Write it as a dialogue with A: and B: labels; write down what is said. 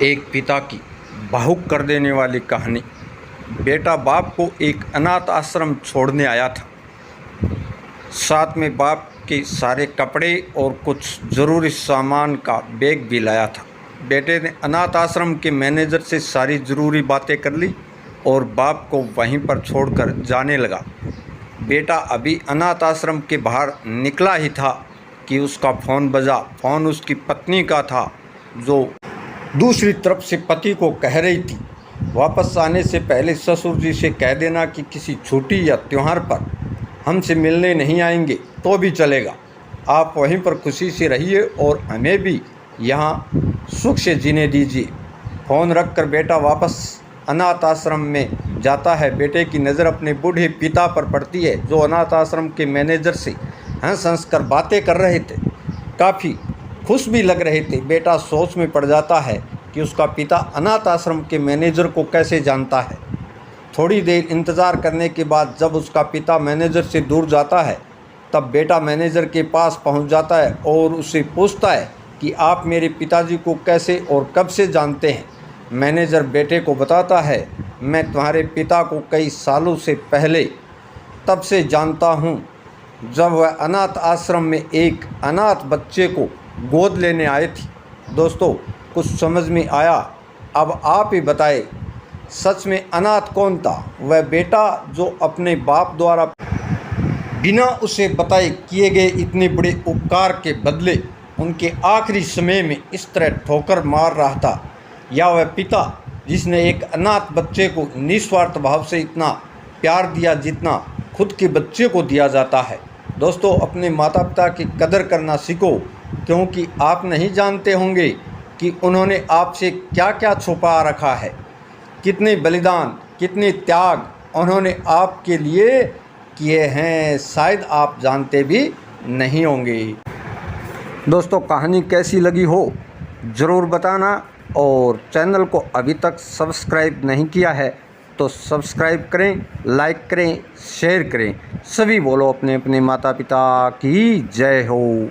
A: एक पिता की भावुक कर देने वाली कहानी। बेटा बाप को एक अनाथ आश्रम छोड़ने आया था। साथ में बाप के सारे कपड़े और कुछ ज़रूरी सामान का बैग भी लाया था। बेटे ने अनाथ आश्रम के मैनेजर से सारी ज़रूरी बातें कर ली और बाप को वहीं पर छोड़कर जाने लगा। बेटा अभी अनाथ आश्रम के बाहर निकला ही था कि उसका फ़ोन बजा। फ़ोन उसकी पत्नी का था, जो दूसरी तरफ से पति को कह रही थी, वापस आने से पहले ससुर जी से कह देना कि किसी छुट्टी या त्यौहार पर हमसे मिलने नहीं आएंगे तो भी चलेगा। आप वहीं पर खुशी से रहिए और हमें भी यहाँ सुख से जीने दीजिए। फ़ोन रखकर बेटा वापस अनाथ आश्रम में जाता है। बेटे की नज़र अपने बूढ़े पिता पर पड़ती है, जो अनाथ आश्रम के मैनेजर से हंस हंस कर बातें कर रहे थे। काफ़ी खुश भी लग रहे थे। बेटा सोच में पड़ जाता है कि उसका पिता अनाथ आश्रम के मैनेजर को कैसे जानता है। थोड़ी देर इंतज़ार करने के बाद जब उसका पिता मैनेजर से दूर जाता है, तब बेटा मैनेजर के पास पहुंच जाता है और उससे पूछता है कि आप मेरे पिताजी को कैसे और कब से जानते हैं। मैनेजर बेटे को बताता है, मैं तुम्हारे पिता को कई सालों से पहले तब से जानता हूं, जब वह अनाथ आश्रम में एक अनाथ बच्चे को गोद लेने आए थे। दोस्तों, कुछ समझ में आया? अब आप ही बताएं, सच में अनाथ कौन था? वह बेटा जो अपने बाप द्वारा बिना उसे बताए किए गए इतने बड़े उपकार के बदले उनके आखिरी समय में इस तरह ठोकर मार रहा था, या वह पिता जिसने एक अनाथ बच्चे को निस्वार्थ भाव से इतना प्यार दिया जितना खुद के बच्चे को दिया जाता है। दोस्तों, अपने माता पिता की कदर करना सीखो, क्योंकि आप नहीं जानते होंगे कि उन्होंने आपसे क्या क्या छुपा रखा है। कितने बलिदान, कितने त्याग उन्होंने आपके लिए किए हैं, शायद आप जानते भी नहीं होंगे। दोस्तों, कहानी कैसी लगी हो ज़रूर बताना, और चैनल को अभी तक सब्सक्राइब नहीं किया है तो सब्सक्राइब करें, लाइक करें, शेयर करें। सभी बोलो अपने अपने माता पिता की जय हो।